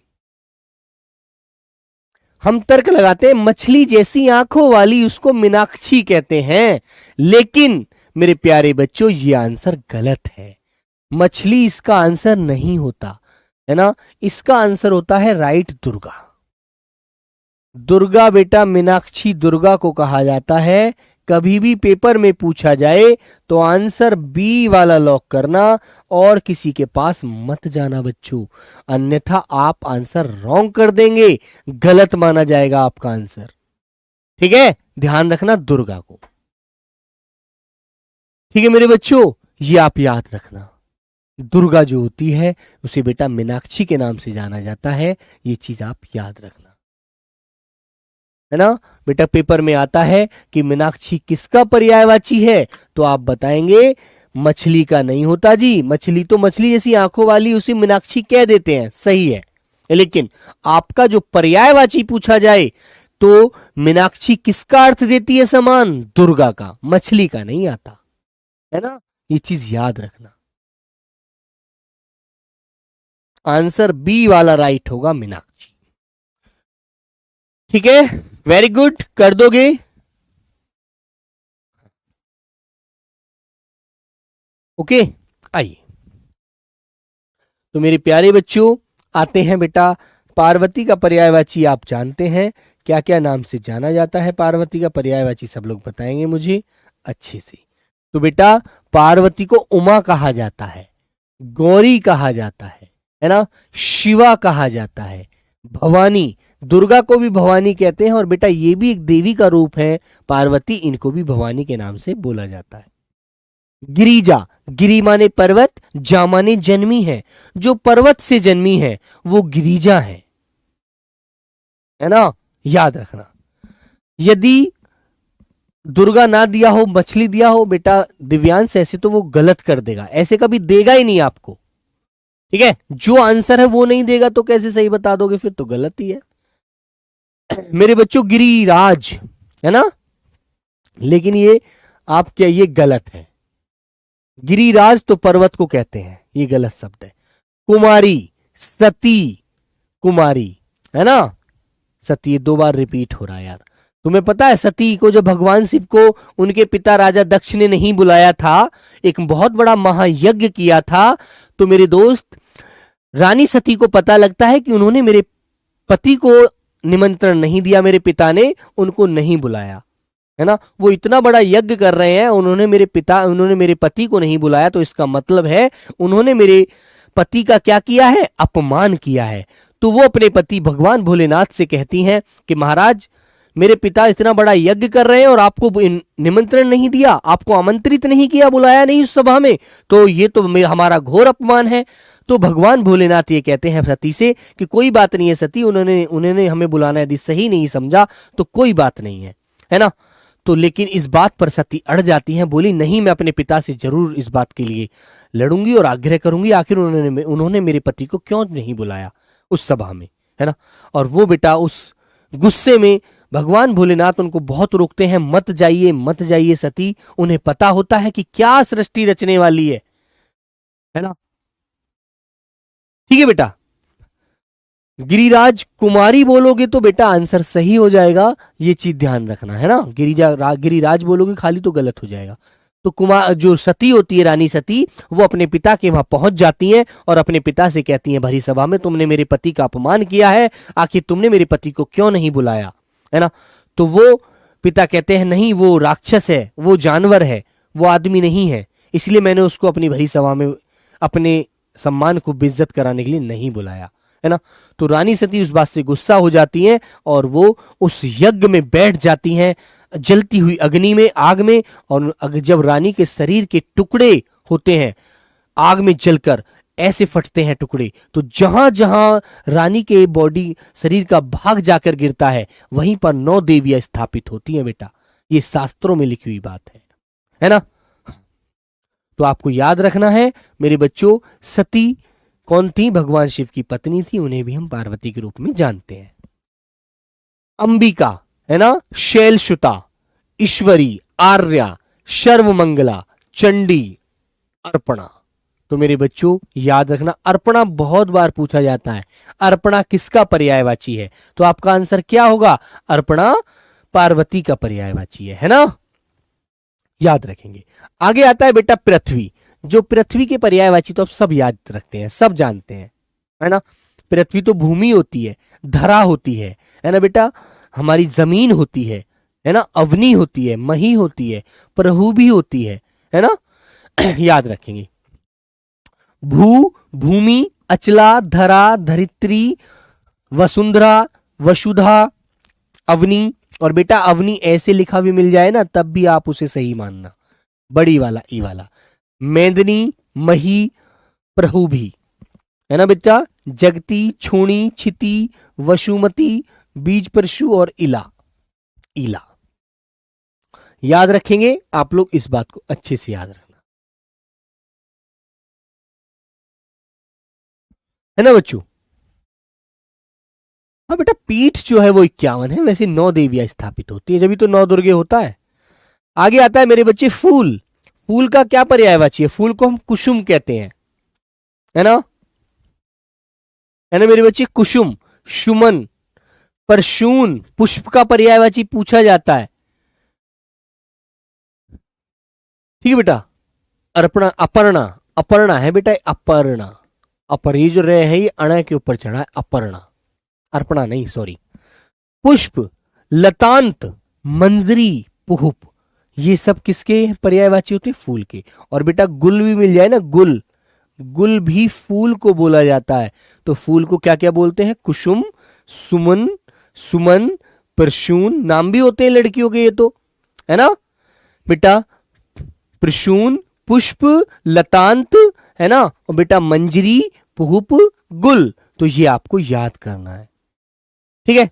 हम तर्क लगाते हैं मछली जैसी आंखों वाली, उसको मीनाक्षी कहते हैं। लेकिन मेरे प्यारे बच्चों, ये आंसर गलत है। मछली इसका आंसर नहीं होता, है ना। इसका आंसर होता है राइट, दुर्गा। दुर्गा बेटा, मीनाक्षी दुर्गा को कहा जाता है। कभी भी पेपर में पूछा जाए तो आंसर बी वाला लॉक करना और किसी के पास मत जाना बच्चों, अन्यथा आप आंसर रॉन्ग कर देंगे, गलत माना जाएगा आपका आंसर। ठीक है, ध्यान रखना दुर्गा को। ठीक है मेरे बच्चों, ये आप याद रखना, दुर्गा जो होती है उसे बेटा मीनाक्षी के नाम से जाना जाता है। ये चीज आप याद रखना, है ना। बेटा पेपर में आता है कि मीनाक्षी किसका पर्यायवाची है, तो आप बताएंगे मछली का नहीं होता जी। मछली तो मछली जैसी आंखों वाली, उसे मीनाक्षी कह देते हैं, सही है। लेकिन आपका जो पर्यायवाची पूछा जाए तो मीनाक्षी किसका अर्थ देती है समान, दुर्गा का, मछली का नहीं आता, है ना। ये चीज याद रखना, आंसर बी वाला राइट होगा, मीनाक्षी। ठीक है, वेरी गुड, कर दोगे। ओके, आइए तो मेरे प्यारे बच्चों, आते हैं बेटा पार्वती का पर्यायवाची। आप जानते हैं क्या क्या नाम से जाना जाता है पार्वती का पर्यायवाची, सब लोग बताएंगे मुझे अच्छे से। तो बेटा पार्वती को उमा कहा जाता है, गौरी कहा जाता है ना, शिवा कहा जाता है, भवानी, दुर्गा को भी भवानी कहते हैं। और बेटा ये भी एक देवी का रूप है पार्वती, इनको भी भवानी के नाम से बोला जाता है। गिरिजा, गिरी माने पर्वत, जा माने जन्मी है, जो पर्वत से जन्मी है वो गिरिजा है ना, याद रखना। यदि दुर्गा ना दिया हो, मछली दिया हो बेटा दिव्यांश, ऐसे तो वो गलत कर देगा, ऐसे कभी देगा ही नहीं आपको। ठीक है, जो आंसर है वो नहीं देगा तो कैसे सही बता दोगे, फिर तो गलत ही है। मेरे बच्चों गिरिराज, है ना, लेकिन ये आप क्या, ये गलत है। गिरिराज तो पर्वत को कहते हैं, ये गलत शब्द है। कुमारी, सती, कुमारी, है ना, सती, ये 2 बार रिपीट हो रहा है यार। तुम्हें पता है सती को जब भगवान शिव को उनके पिता राजा दक्ष ने नहीं बुलाया था, एक बहुत बड़ा महायज्ञ किया था, तो मेरे दोस्त रानी सती को पता लगता है कि उन्होंने मेरे पति को निमंत्रण नहीं दिया, मेरे पिता ने उनको नहीं बुलाया, है ना। वो इतना बड़ा यज्ञ कर रहे हैं, उन्होंने मेरे पति को नहीं बुलाया, तो इसका मतलब है उन्होंने मेरे पति का क्या किया है, अपमान किया है। तो वो अपने पति भगवान भोलेनाथ से कहती हैं कि महाराज मेरे पिता इतना बड़ा यज्ञ कर रहे हैं और आपको निमंत्रण नहीं दिया, आपको आमंत्रित नहीं किया, बुलाया नहीं उस सभा में, तो ये तो हमारा घोर अपमान है। तो भगवान भोलेनाथ ये कहते हैं सती से कि कोई बात नहीं है सती, उन्होंने हमें बुलाना यदि सही नहीं समझा तो कोई बात नहीं है ना। तो लेकिन इस बात पर सती अड़ जाती हैं, बोली नहीं, मैं अपने पिता से जरूर इस बात के लिए लड़ूंगी और आग्रह करूंगी, आखिर उन्होंने मेरे पति को क्यों नहीं बुलाया उस सभा में, है ना। और वो बेटा उस गुस्से में भगवान भोलेनाथ उनको बहुत रोकते हैं, मत जाइए मत जाइए सती, उन्हें पता होता है कि क्या सृष्टि रचने वाली है ना। ठीक है बेटा, गिरिराज कुमारी बोलोगे तो बेटा आंसर सही हो जाएगा, ये चीज ध्यान रखना, है ना। गिरिराज बोलोगे खाली तो गलत हो जाएगा। तो कुमार जो सती होती है, रानी सती, वो अपने पिता के वहां पहुंच जाती हैं और अपने पिता से कहती हैं भरी सभा में, तुमने मेरे पति का अपमान किया है, आखिर तुमने मेरे पति को क्यों नहीं बुलाया, है ना। तो वो पिता कहते हैं नहीं, वो राक्षस है, वो जानवर है, वो आदमी नहीं है, इसलिए मैंने उसको अपनी भरी सभा में अपने सम्मान को बेइज्जत कराने के लिए नहीं बुलाया, है ना। तो रानी सती उस बात से गुस्सा हो जाती हैं और वो उस यज्ञ में बैठ जाती हैं, जलती हुई अग्नि में, आग में। और जब रानी के शरीर के टुकड़े होते हैं आग में जलकर, ऐसे फटते हैं टुकड़े। तो जहां जहां रानी के बॉडी शरीर का भाग जाकर गिरता है वहीं पर 9 देवियां स्थापित होती हैं बेटा। ये शास्त्रों में लिखी हुई बात है ना। तो आपको याद रखना है मेरे बच्चों, सती कौन थी? भगवान शिव की पत्नी थी, उन्हें भी हम पार्वती के रूप में जानते हैं। अंबिका है ना, शैलसुता, ईश्वरी, आर्या, सर्वमंगला, चंडी, अर्पणा। तो मेरे बच्चों याद रखना, अर्पणा बहुत बार पूछा जाता है, अर्पणा किसका पर्यायवाची है? तो आपका आंसर क्या होगा? अर्पणा पार्वती का पर्यायवाची है ना, याद रखेंगे। आगे आता है बेटा पृथ्वी। जो पृथ्वी के पर्यायवाची तो आप सब याद रखते हैं, सब जानते हैं, है ना। पृथ्वी तो भूमि होती है, धरा होती है ना बेटा, हमारी जमीन होती है ना, अवनी होती है, मही होती है, प्रभु भी होती है ना। याद रखेंगे, भू, भूमि, अचला, धरा, धरित्री, वसुंधरा, वसुधा, अवनी। और बेटा अवनी ऐसे लिखा भी मिल जाए ना तब भी आप उसे सही मानना, बड़ी वाला ई वाला। मेदनी, मही, प्रहु भी, है ना बेटा। जगती, छूणी, छिति, वसुमती, बीज परशु और इला, इला। याद रखेंगे आप लोग, इस बात को अच्छे से याद रखना, है ना बच्चों। हाँ बेटा, पीठ जो है वो 51 है, वैसे 9 देवियां स्थापित होती है, जब तो 9 दुर्गे होता है। आगे आता है मेरे बच्चे फूल। फूल का क्या पर्यायवाची है? फूल को हम कुसुम कहते हैं, है ना मेरे बच्चे, कुसुम, सुमन, परशून। पुष्प का पर्यायवाची पूछा जाता है, ठीक है बेटा। अर्पणा, अपर्णा, अपर्णा है बेटा, अपर्णा, अपर, ये जो रे है ये अण के ऊपर चढ़ा है, अपर्णा, अर्पणा नहीं, सॉरी। पुष्प, लतांत, मंजरी, पुहुप, ये सब किसके पर्यायवाची होते हैं? फूल के। और बेटा गुल भी मिल जाए ना, गुल, गुल भी फूल को बोला जाता है। तो फूल को क्या क्या बोलते हैं? कुसुम, सुमन, सुमन, परशून। नाम भी होते हैं लड़कियों के ये तो, है ना बेटा। परशून, पुष्प, लतांत, है ना, और बेटा मंजरी, पुहुप, गुल। तो ये आपको याद करना है, ठीक है।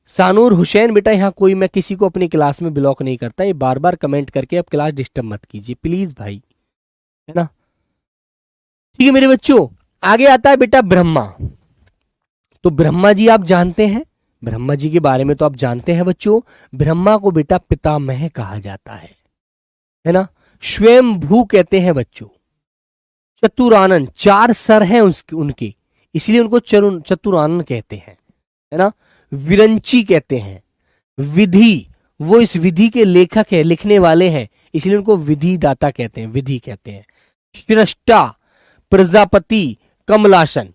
सानूर हुसैन, बेटा यहाँ कोई, मैं किसी को अपनी क्लास में ब्लॉक नहीं करता, ये बार बार कमेंट करके अब क्लास डिस्टर्ब मत कीजिए प्लीज भाई, है ना, ठीक है मेरे बच्चों। आगे आता है बेटा ब्रह्मा। तो ब्रह्मा जी आप जानते हैं, ब्रह्मा जी के बारे में तो आप जानते हैं बच्चों। ब्रह्मा को बेटा पितामह कहा जाता है ना। स्वयं भू कहते हैं बच्चों। चतुरानन, 4 सर हैं उनके, इसलिए उनको चतुरानन कहते हैं, है ना। विरंची कहते हैं। विधि, वो इस विधि के लेखक है, लिखने वाले हैं, इसलिए उनको विधि दाता कहते हैं, विधि कहते हैं। श्रेष्ठा, प्रजापति, कमलासन,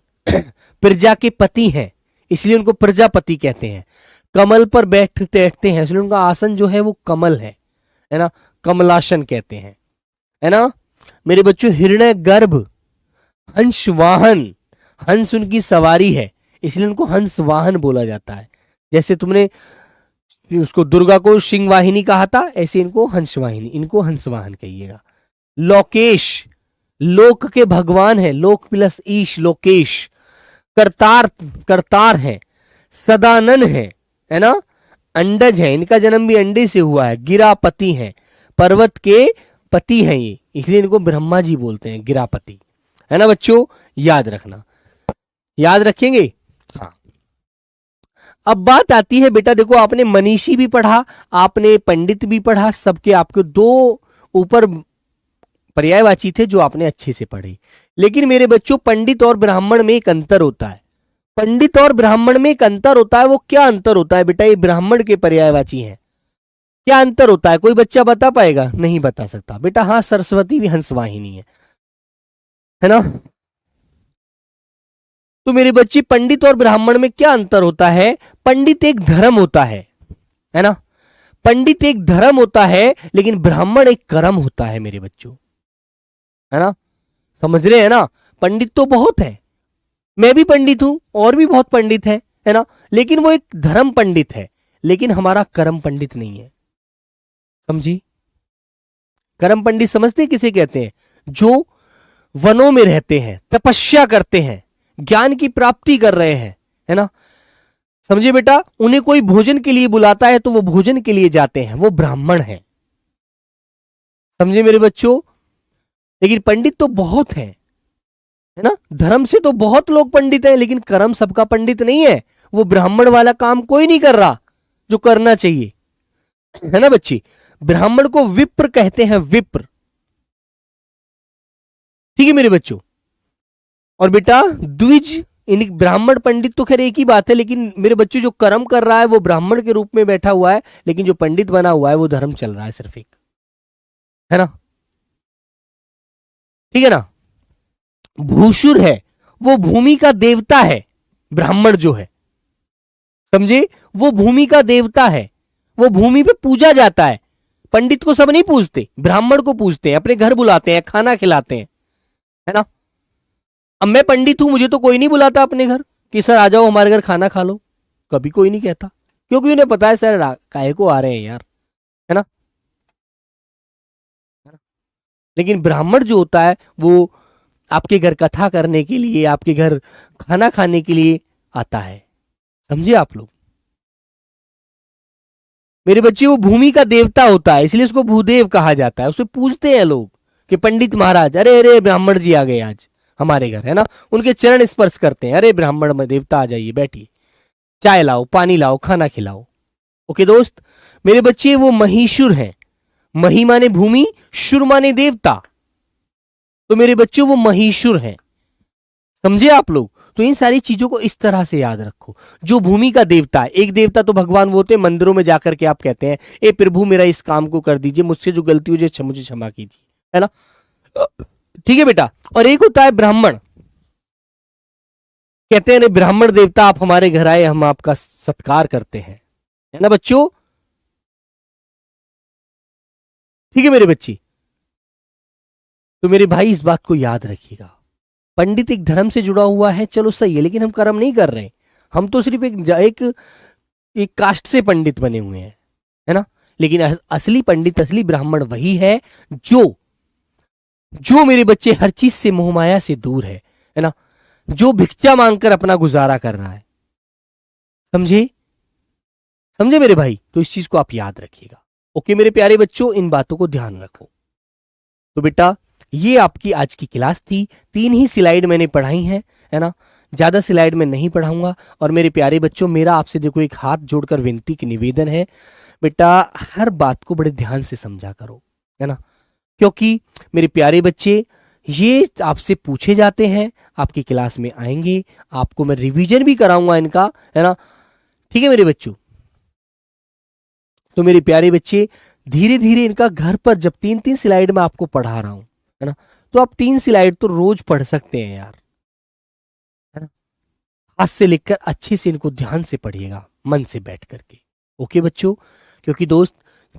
प्रजा के पति हैं इसलिए उनको प्रजापति कहते हैं। कमल पर बैठते हैं इसलिए उनका आसन जो है वो कमल है ना, कमलासन कहते हैं, है ना मेरे बच्चों। हिरण्य गर्भ, हंस वाहन, हंस उनकी सवारी है इसलिए उनको हंस वाहन बोला जाता है। जैसे तुमने उसको दुर्गा को सिंह वाहिनी कहा था, ऐसे इनको हंस वाहिनी, इनको हंस वाहन कहिएगा। लोकेश, लोक के भगवान है, लोक प्लस ईश, लोकेश। करतार, करतार है। सदानन है ना, अंडज है, इनका जन्म भी अंडे से हुआ है। गिरापति है, पर्वत के पति हैं ये, इसलिए इनको ब्रह्मा जी बोलते हैं, गिरापति, है ना बच्चों, याद रखना, याद रखेंगे। हाँ, अब बात आती है बेटा, देखो आपने मनीषी भी पढ़ा, आपने पंडित भी पढ़ा, सबके आपके 2 ऊपर पर्यायवाची थे जो आपने अच्छे से पढ़े। लेकिन मेरे बच्चों पंडित और ब्राह्मण में एक अंतर होता है। पंडित और ब्राह्मण में एक अंतर होता है, वो क्या अंतर होता है बेटा? ये ब्राह्मण के पर्यायवाची हैं, क्या अंतर होता है? कोई बच्चा बता पाएगा? नहीं बता सकता बेटा। हाँ, सरस्वती भी हंसवाहिनी है ना। तो मेरे बच्चे पंडित और ब्राह्मण में क्या अंतर होता है? पंडित एक धर्म होता है ना, पंडित एक धर्म होता है, लेकिन ब्राह्मण एक कर्म होता है मेरे बच्चों, है ना, समझ रहे हैं ना। पंडित तो बहुत है, मैं भी पंडित हूं और भी बहुत पंडित है ना, लेकिन वो एक धर्म पंडित है, लेकिन हमारा कर्म पंडित नहीं है, समझी। कर्म पंडित समझते किसे कहते हैं? जो वनों में रहते हैं, तपस्या करते हैं, ज्ञान की प्राप्ति कर रहे हैं, है ना, समझे बेटा, उन्हें कोई भोजन के लिए बुलाता है तो वो भोजन के लिए जाते हैं, वो ब्राह्मण हैं, समझे मेरे बच्चों। लेकिन पंडित तो बहुत हैं, है ना, धर्म से तो बहुत लोग पंडित हैं, लेकिन कर्म सबका पंडित नहीं है। वो ब्राह्मण वाला काम कोई नहीं कर रहा जो करना चाहिए, है ना बच्चे। ब्राह्मण को विप्र कहते हैं, विप्र, ठीक है मेरे बच्चों। और बेटा द्विज, इन ब्राह्मण पंडित तो खैर एक ही बात है, लेकिन मेरे बच्चों जो कर्म कर रहा है वो ब्राह्मण के रूप में बैठा हुआ है, लेकिन जो पंडित बना हुआ है वो धर्म चल रहा है सिर्फ एक, है ना, ठीक है ना। भूषुर है, वो भूमि का देवता है, ब्राह्मण जो है, समझे, वो भूमि का देवता है, वो भूमि पे पूजा जाता है। पंडित को सब नहीं पूजते, ब्राह्मण को पूजते हैं, अपने घर बुलाते हैं, खाना खिलाते हैं, है ना। अब मैं पंडित हूं, मुझे तो कोई नहीं बुलाता अपने घर कि सर आ जाओ हमारे घर खाना खा लो, कभी कोई नहीं कहता, क्योंकि उन्हें पता है सर काहे को आ रहे हैं यार, है ना। लेकिन ब्राह्मण जो होता है वो आपके घर कथा करने के लिए, आपके घर खाना खाने के लिए आता है, समझे आप लोग मेरे बच्चे। वो भूमि का देवता होता है, इसलिए उसको भूदेव कहा जाता है, उसे पूजते हैं लोग कि पंडित महाराज, अरे अरे ब्राह्मण जी आ गए आज हमारे घर, है ना, उनके चरण स्पर्श करते हैं, अरे ब्राह्मण में देवता आ जाइए, बैठिए, चाय लाओ, पानी लाओ, खाना खिलाओ। ओके दोस्त मेरे बच्चे, वो महिषुर हैं, मही माने भूमि, शुर माने देवता, तो मेरे बच्चों वो महिषुर हैं, समझे आप लोग। तो इन सारी चीजों को इस तरह से याद रखो। जो भूमि का देवता है, एक देवता तो भगवान वो होते हैं, मंदिरों में जाकर के आप कहते हैं ए प्रभु मेरा इस काम को कर दीजिए, मुझसे जो गलती हो मुझे क्षमा कीजिए, है ना, ठीक है बेटा। और एक होता है ब्राह्मण, कहते हैं ब्राह्मण देवता आप हमारे घर आए, हम आपका सत्कार करते हैं, है ना बच्चों, ठीक है मेरे बच्चे। तो मेरे भाई इस बात को याद रखिएगा, पंडित एक धर्म से जुड़ा हुआ है, चलो सही है, लेकिन हम कर्म नहीं कर रहे, हम तो सिर्फ एक कास्ट से पंडित बने हुए हैं, है ना। लेकिन असली पंडित, असली ब्राह्मण वही है जो मेरे बच्चे हर चीज से, मोहमाया से दूर है ना, जो भिक्षा मांगकर अपना गुजारा कर रहा है, समझे समझे मेरे भाई। तो इस चीज को आप याद रखिएगा। ओके मेरे प्यारे बच्चों, इन बातों को ध्यान रखो। तो बेटा ये आपकी आज की क्लास थी, 3 ही स्लाइड मैंने पढ़ाई हैं, है ना, ज्यादा स्लाइड में नहीं पढ़ाऊंगा। और मेरे प्यारे बच्चों मेरा आपसे देखो एक हाथ जोड़कर विनती की निवेदन है, बेटा हर बात को बड़े ध्यान से समझा करो, है ना, क्योंकि मेरे प्यारे बच्चे ये आपसे पूछे जाते हैं, आपकी क्लास में आएंगे, आपको मैं रिवीजन भी कराऊंगा इनका, है ना, ठीक है मेरे बच्चों। तो मेरे प्यारे बच्चे धीरे धीरे इनका घर पर, जब 3-3 स्लाइड में आपको पढ़ा रहा हूं, है ना, तो आप 3 स्लाइड तो रोज पढ़ सकते हैं यार, है ना, हाथ से लिखकर अच्छे से इनको ध्यान से पढ़िएगा, मन से बैठ करके। ओके बच्चों, क्योंकि दोस्त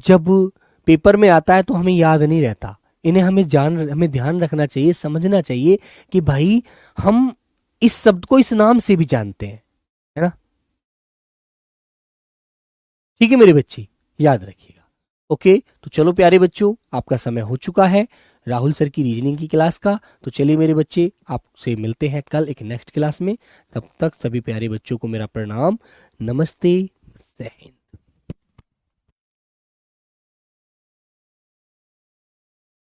जब पेपर में आता है तो हमें याद नहीं रहता, इन्हें हमें ध्यान रखना चाहिए, समझना चाहिए कि भाई हम इस शब्द को इस नाम से भी जानते हैं, है ना, ठीक है मेरे बच्चे, याद रखिएगा। ओके तो चलो प्यारे बच्चों, आपका समय हो चुका है राहुल सर की रीजनिंग की क्लास का। तो चलिए मेरे बच्चे, आपसे मिलते हैं कल एक नेक्स्ट क्लास में। तब तक सभी प्यारे बच्चों को मेरा प्रणाम, नमस्ते, जय हिंद।